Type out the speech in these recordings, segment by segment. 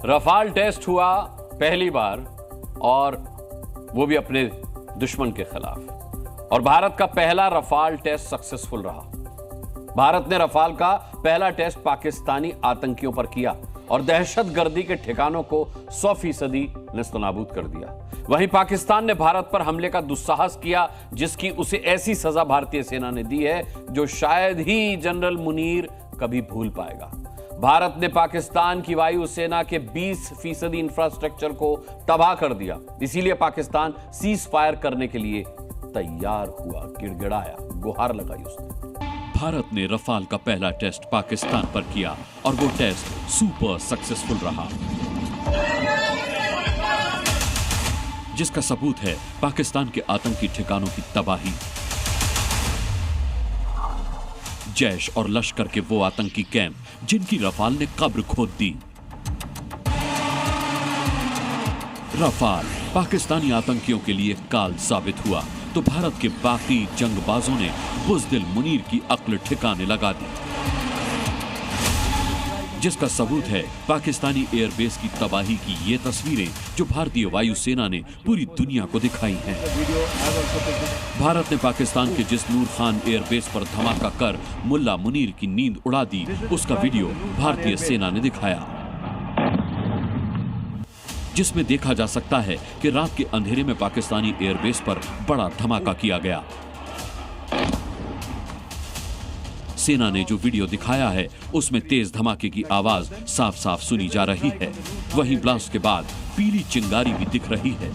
Rafale test हुआ पहली बार और वो भी अपने दुश्मन के खिलाफ, और भारत का पहला रफाल टेस्ट सक्सेसफुल रहा। भारत ने रफाल का पहला टेस्ट पाकिस्तानी आतंकियों पर किया और दहशतगर्दी के ठिकानों को 100% नेस्तनाबूद कर दिया। वहीं पाकिस्तान ने भारत पर हमले का दुस्साहस किया, जिसकी उसे ऐसी सजा भारतीय सेना ने दी है जो शायद ही जनरल मुनीर कभी भूल पाएगा। भारत ने पाकिस्तान की वायुसेना के 20% इंफ्रास्ट्रक्चर को तबाह कर दिया। इसीलिए पाकिस्तान सीज फायर करने के लिए तैयार हुआ, गिड़गिड़ाया, गुहार लगाई उसने। भारत ने रफाल का पहला टेस्ट पाकिस्तान पर किया और वो टेस्ट सुपर सक्सेसफुल रहा, जिसका सबूत है पाकिस्तान के आतंकी ठिकानों की तबाही। जैश और लश्कर के वो आतंकी कैंप जिनकी रफाल ने कब्र खोद दी। रफाल पाकिस्तानी आतंकियों के लिए काल साबित हुआ तो भारत के बाकी जंगबाजों ने बुज़दिल मुनीर की अक्ल ठिकाने लगा दी, जिसका सबूत है पाकिस्तानी एयरबेस की तबाही की ये तस्वीरें जो भारतीय वायुसेना ने पूरी दुनिया को दिखाई हैं। भारत ने पाकिस्तान के जिस नूर खान एयरबेस पर धमाका कर मुल्ला मुनीर की नींद उड़ा दी, उसका वीडियो भारतीय सेना ने दिखाया, जिसमें देखा जा सकता है कि रात के अंधेरे में पाकिस्तानी एयरबेस पर बड़ा धमाका किया गया। सेना ने जो वीडियो दिखाया है उसमें तेज धमाके की आवाज साफ साफ सुनी जा रही है। वहीं ब्लास्ट के बाद पीली चिंगारी भी दिख रही है।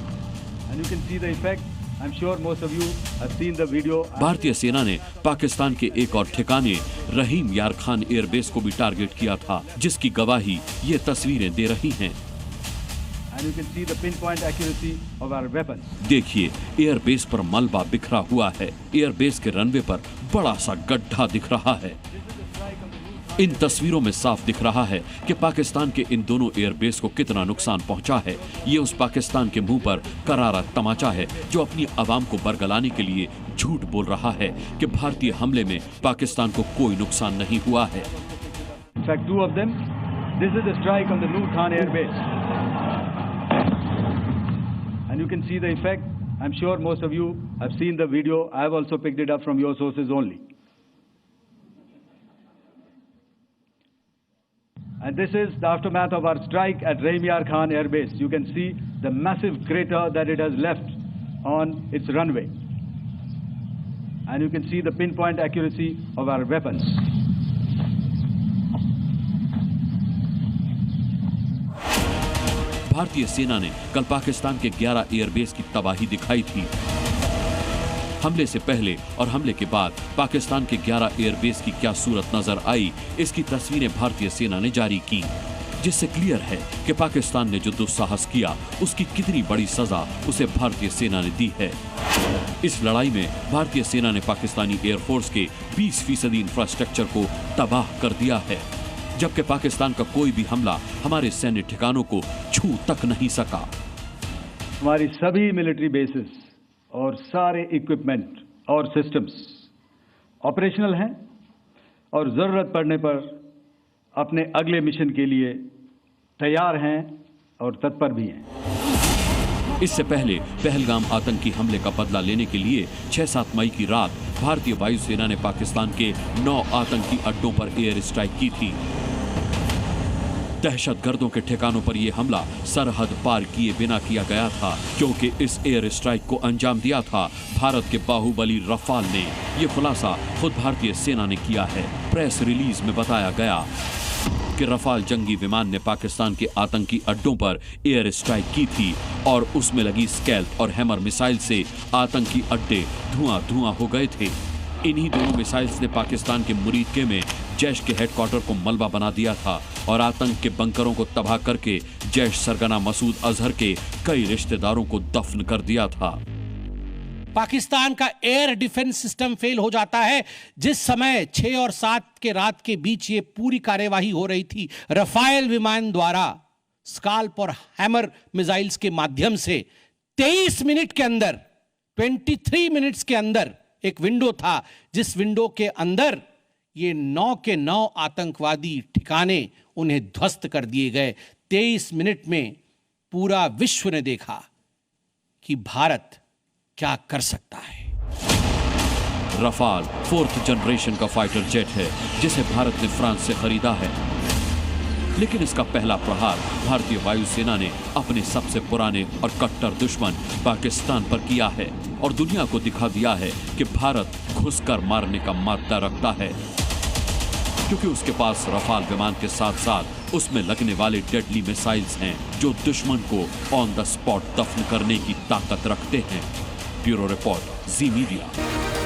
भारतीय सेना ने पाकिस्तान के एक और ठिकाने रहीम यार खान एयरबेस को भी टारगेट किया था, जिसकी गवाही ये तस्वीरें दे रही हैं। देखिए, एयरबेस पर मलबा बिखरा हुआ है। एयरबेस के रनवे पर बड़ा सा गड्ढा दिख रहा है। इन तस्वीरों में साफ दिख रहा है कि पाकिस्तान के इन दोनों एयरबेस को कितना नुकसान पहुंचा है। ये उस पाकिस्तान के मुंह पर करारा तमाचा है जो अपनी आवाम को बरगलाने के लिए झूठ बोल रहा है कि भारतीय हमले में पाकिस्तान को कोई नुकसान नहीं हुआ है। In fact, two of them, this is the strike on the Noor Khan Air Base. And you can see the effect. I'm sure most of you have seen the video. I have also picked it up from your sources only. And this is the aftermath of our strike at Rahim Yar Khan Air Base. You can see the massive crater that it has left on its runway. And you can see the pinpoint accuracy of our weapons. भारतीय सेना ने कल पाकिस्तान के 11 airbase की तबाही दिखाई थी। हमले से पहले और हमले के बाद पाकिस्तान के 11 एयरबेस की क्या सूरत नजर आई, इसकी तस्वीरें भारतीय सेना ने जारी की, जिससे क्लियर है कि पाकिस्तान ने जो दुस्साहस किया उसकी कितनी बड़ी सजा उसे भारतीय सेना ने दी है। इस लड़ाई में भारतीय सेना ने पाकिस्तानी एयरफोर्स के 20% इंफ्रास्ट्रक्चर को तबाह कर दिया है, जबकि पाकिस्तान का कोई भी हमला हमारे सैन्य ठिकानों को छू तक नहीं सका। हमारी सभी मिलिट्री बेसिस और सारे इक्विपमेंट और सिस्टम्स ऑपरेशनल हैं और जरूरत पड़ने पर अपने अगले मिशन के लिए तैयार हैं और तत्पर भी हैं। इससे पहले पहलगाम आतंकी हमले का बदला लेने के लिए 6-7 मई की रात भारतीय वायुसेना ने पाकिस्तान के 9 आतंकी अड्डों पर एयर स्ट्राइक की थी। दहशतगर्दों के ठिकानों पर यह हमला सरहद पार किए बिना किया गया था, क्योंकि इस एयर स्ट्राइक को अंजाम दिया था भारत के बाहुबली रफाल ने। यह खुलासा खुद भारतीय सेना ने किया है। प्रेस रिलीज में बताया गया कि रफाल जंगी विमान ने पाकिस्तान के आतंकी अड्डों पर एयर स्ट्राइक की थी और उसमें लगी स्कैल्प और हैमर मिसाइल से आतंकी अड्डे धुआं हो गए थे। इन्हीं दोनों मिसाइल्स ने पाकिस्तान के मुरीदके में जैश के हेडक्वार्टर को मलबा बना दिया था और आतंक के बंकरों को तबाह करके जैश सरगना मसूद अजहर के कई रिश्तेदारों को दफन कर दिया था। पाकिस्तान का एयर डिफेंस सिस्टम फेल हो जाता है। जिस समय 6 और 7 के रात के बीच ये पूरी कार्यवाही हो रही थी, रफाल विमान द्वारा स्काल्प और हैमर मिसाइल्स के माध्यम से 23 मिनट के अंदर, 23 मिनट्स के अंदर एक विंडो था, जिस विंडो के अंदर ये 9 के 9 आतंकवादी ठिकाने उन्हें ध्वस्त कर दिए गए। 23 मिनट में पूरा विश्व ने देखा कि भारत क्या कर सकता है। रफाल 4th जनरेशन का फाइटर जेट है जिसे भारत ने फ्रांस से खरीदा है, लेकिन इसका पहला प्रहार भारतीय वायुसेना ने अपने सबसे पुराने और कट्टर दुश्मन पाकिस्तान पर किया है और दुनिया को दिखा दिया है कि भारत घुसकर मारने का माद्दा रखता है, क्योंकि उसके पास रफाल विमान के साथ साथ उसमें लगने वाले डेडली मिसाइल्स हैं जो दुश्मन को ऑन द स्पॉट दफन करने की ताकत रखते हैं। ब्यूरो रिपोर्ट, जी मीडिया।